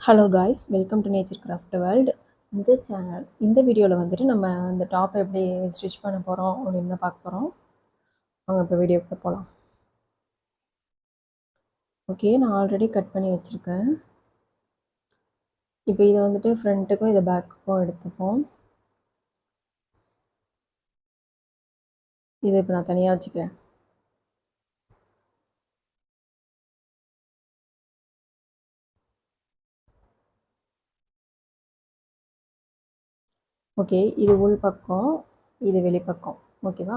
Hello guys, welcome to Naturecraftworld. இந்த வீடியோவில் வந்துட்டு நம்ம இந்த டாப் எப்படி ஸ்டிச் பண்ண போகிறோம் அப்படின்னு தான் பார்க்க போகிறோம். அவங்க இப்போ வீடியோக்குள்ளே போகலாம். ஓகே, நான் ஆல்ரெடி கட் பண்ணி வச்சுருக்கேன். இப்போ இதை வந்துட்டு ஃப்ரண்ட்டுக்கும் இதை பேக்குக்கும் எடுத்துப்போம். இதை இப்போ நான் தனியாக வச்சுக்கிறேன். ஓகே, இது உள் பக்கம், இது வெளிப்பக்கம். ஓகேவா?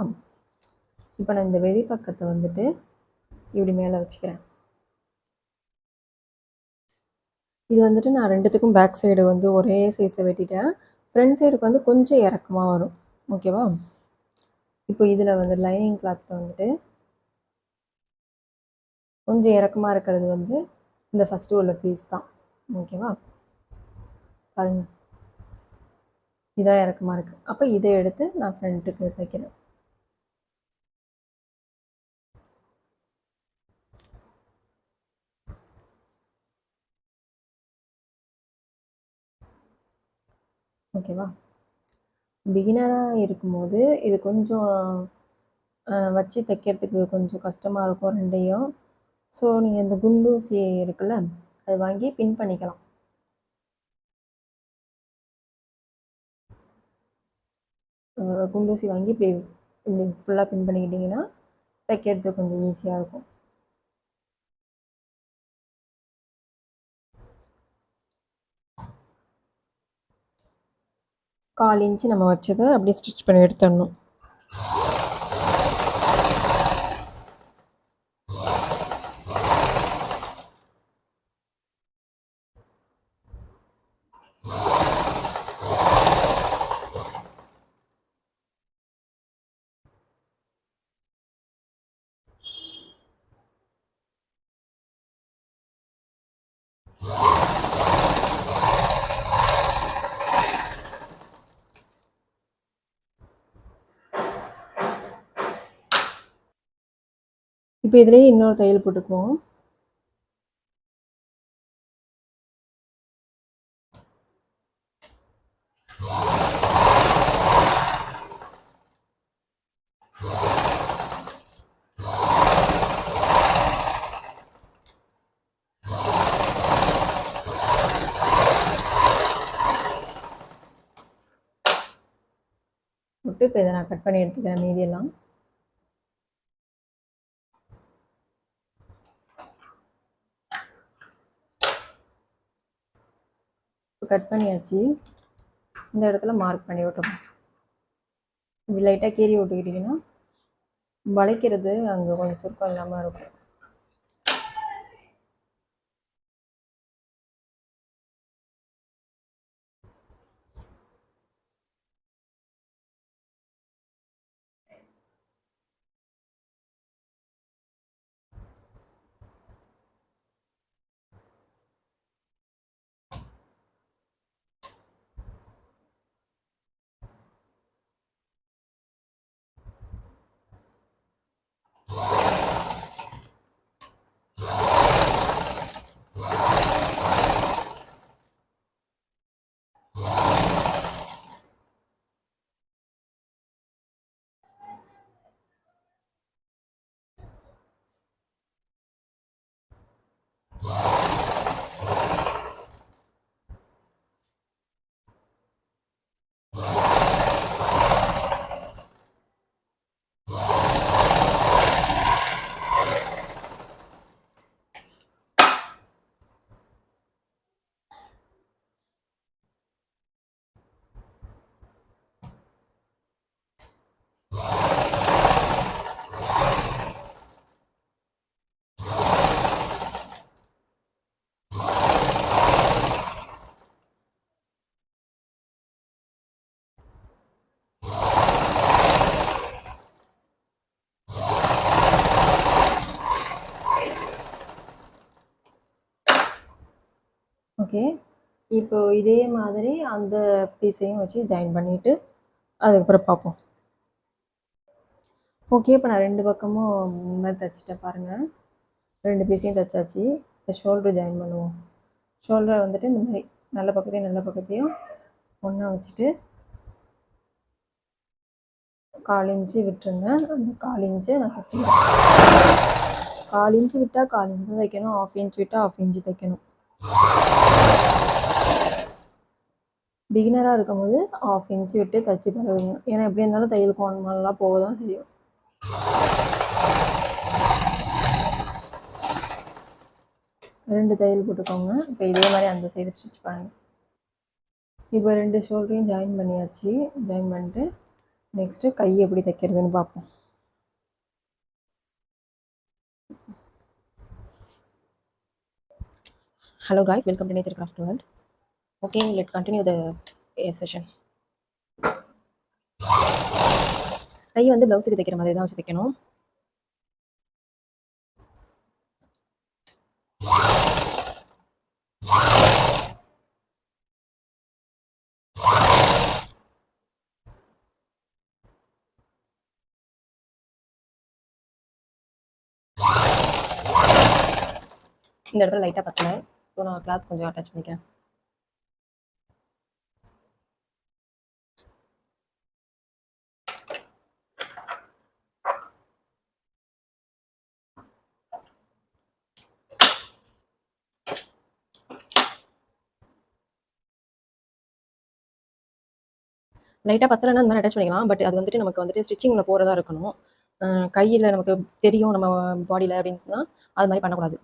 இப்போ நான் இந்த வெளிப்பக்கத்தை வந்துட்டு இப்படி மேலே வச்சுக்கிறேன். இது வந்துட்டு நான் ரெண்டுத்துக்கும் பேக் சைடு வந்து ஒரே சைஸில் வெட்டிட்டேன். ஃப்ரண்ட் சைடுக்கு வந்து கொஞ்சம் இறக்கமாக வரும். ஓகேவா? இப்போ இதில் வந்து லைனிங் கிளாத்தில் வந்துட்டு கொஞ்சம் இறக்கமாக இருக்கிறது வந்து இந்த ஃபஸ்ட்டு உள்ள பீஸ் தான். ஓகேவா? பாருங்கள், இதான் இறக்கமாக இருக்குது. அப்போ இதை எடுத்து நான் ஃப்ரண்ட்டுக்கு தைக்கிறேன். ஓகேவா? பிகினராக இருக்கும்போது இது கொஞ்சம் வச்சு தைக்கிறதுக்கு கொஞ்சம் கஷ்டமாக இருக்கும் ரெண்டையும். ஸோ நீங்கள் இந்த குண்டூசி இருக்குல்ல, அது வாங்கி பின் பண்ணிக்கலாம். குண்டூசி வாங்கி இப்படி இப்படி ஃபுல்லாக பின் பண்ணிக்கிட்டிங்கன்னா தைக்கிறது கொஞ்சம் ஈஸியாக இருக்கும். கால் இன்ச்சு நம்ம வச்சதை அப்படியே ஸ்டிச் பண்ணி எடுத்துடணும். இப்போ இதிலேயே இன்னொரு தையல் போட்டுக்குவோம். விட்டு இப்போ இதை நான் கட் பண்ணி எடுத்துக்கிறேன் மீதியெல்லாம். இப்போ கட் பண்ணியாச்சு. இந்த இடத்துல மார்க் பண்ணி விட்டுறோம். இப்படி லைட்டாக கீறி விட்டுக்கிட்டிங்கன்னா வளைக்கிறது அங்கே கொஞ்சம் சுருக்கம் இல்லாமல் இருக்கும். ஓகே, இப்போ இதே மாதிரி அந்த பீஸையும் வச்சு ஜாயின் பண்ணிவிட்டு அதுக்கப்புறம் பார்ப்போம். ஓகே, இப்போ நான் ரெண்டு பக்கமும் இந்த மாதிரி தைச்சிட்டேன் பாருங்கள். ரெண்டு பீஸையும் தைச்சாச்சு. இப்போ ஷோல்டர் ஜாயின் பண்ணுவோம். ஷோல்டரை வந்துட்டு இந்த மாதிரி நல்ல பக்கத்தையும் ஒன்றா வச்சுட்டு 1/4 இன்ச்சு விட்டுருங்க. அந்த 1/4 இன்ச்சு நான் தைச்சிக்கிறேன். 1/4 இன்ச்சு விட்டால் 1/4 இன்ச்சு தான் தைக்கணும். 1/2 இன்ச் விட்டால் 1/2 இன்ச்சு தைக்கணும். பிகினராக இருக்கும்போது 1/2 இன்ச்சு விட்டு தைச்சி பழகுங்க. ஏன்னா எப்படி இருந்தாலும் தையல் கோணமெல்லாம் போக தான் செய்யும். ரெண்டு தையல் போட்டுக்கோங்க. இப்போ இதே மாதிரி அந்த சைடு ஸ்டிச் பண்ணுங்க. இப்போ 2 ஷோல்டரையும் ஜாயின் பண்ணியாச்சு. ஜாயின் பண்ணிட்டு நெக்ஸ்ட்டு கை எப்படி தைக்கிறதுன்னு பார்ப்போம். Hello guys, welcome to Naturecraftworld. Okay, let's continue the session. கை வந்து ப்ளவுஸுக்கு தைக்கிற மாதிரி தான் வச்சு தைக்கணும். இந்த இடத்துல லைட்டாக பத்தலை, ஸோ நான் கிளாத் கொஞ்சம் அட்டாச் பண்ணிக்கிறேன். லைட்டாக பத்தலைன்னா இந்த மாதிரி அட்டாச் பண்ணிக்கலாம். பட் அது வந்துட்டு நமக்கு வந்துட்டு ஸ்டிச்சிங்கில் போகிறதா இருக்கணும். கையில் நமக்கு தெரியும் நம்ம பாடியில் அப்படின்னா அது மாதிரி பண்ணக்கூடாது.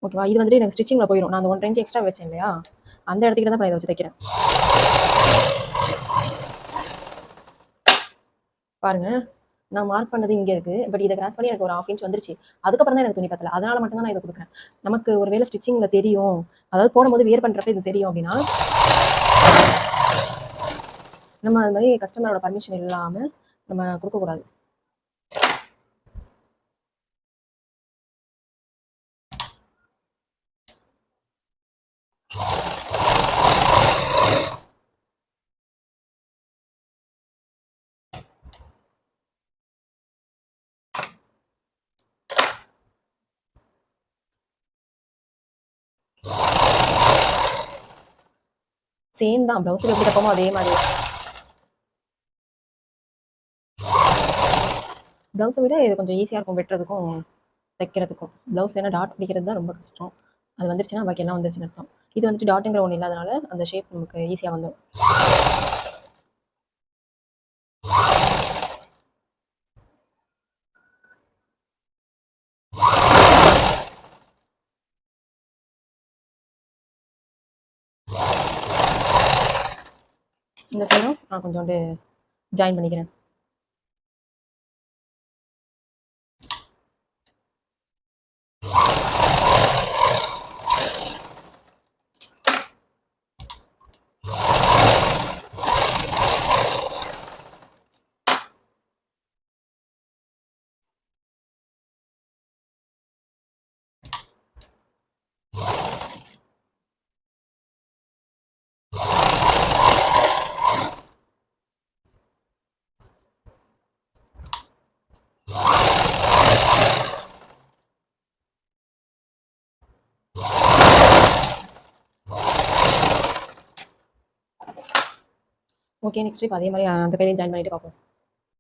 ஓகேவா? இது வந்துட்டு எனக்கு ஸ்டிச்சிங்கில் போயிடும். நான் அந்த 1 இன்ச் எக்ஸ்ட்ரா வச்சேன் இல்லையா, அந்த இடத்துக்கு தான் நான் இதை வச்சு தைக்கிறேன். பாருங்க, நான் மார்க் பண்ணது இங்கே இருக்குது. பட் இதை கிராஸ் பண்ணி எனக்கு ஒரு 1/2 இன்ச் வந்துருச்சு. அதுக்கப்புறம் தான் எனக்கு துணி பத்தலை. அதனால மட்டும் தான் நான் இதை கொடுக்குறேன். நமக்கு ஒரு வேலை ஸ்டிச்சிங்கில் தெரியும், அதாவது போடும்போது வியர் பண்ணுறப்ப இது தெரியும் அப்படின்னா நம்ம அது மாதிரி கஸ்டமரோட பர்மிஷன் இல்லாமல் நம்ம கொடுக்கக்கூடாது. சேம் தான், ப்ளவுஸில் எப்படி தைப்போமோ அதே மாதிரி. ப்ளவுஸை விட இது கொஞ்சம் ஈஸியாக இருக்கும் வெட்டுறதுக்கும் தைக்கிறதுக்கும். ப்ளவுஸ் ஏன்னா டாட் பிடிக்கிறது தான் ரொம்ப கஷ்டம். அது வந்துருச்சுன்னா பாக்கி எல்லாம் வந்துருச்சுன்னு அர்த்தம். இது வந்துட்டு டாட்டுங்கிற ஒன்று இல்லாதனால அந்த ஷேப் நமக்கு ஈஸியாக வந்துடும். இந்த சைடும் நான் கொஞ்சோண்டு ஜாயின் பண்ணிக்கிறேன். ஓகே, நெக்ஸ்ட் இப்போ அதே மாதிரி அந்த கையிலையும் ஜாயின் பண்ணிட்டு பார்ப்போம்.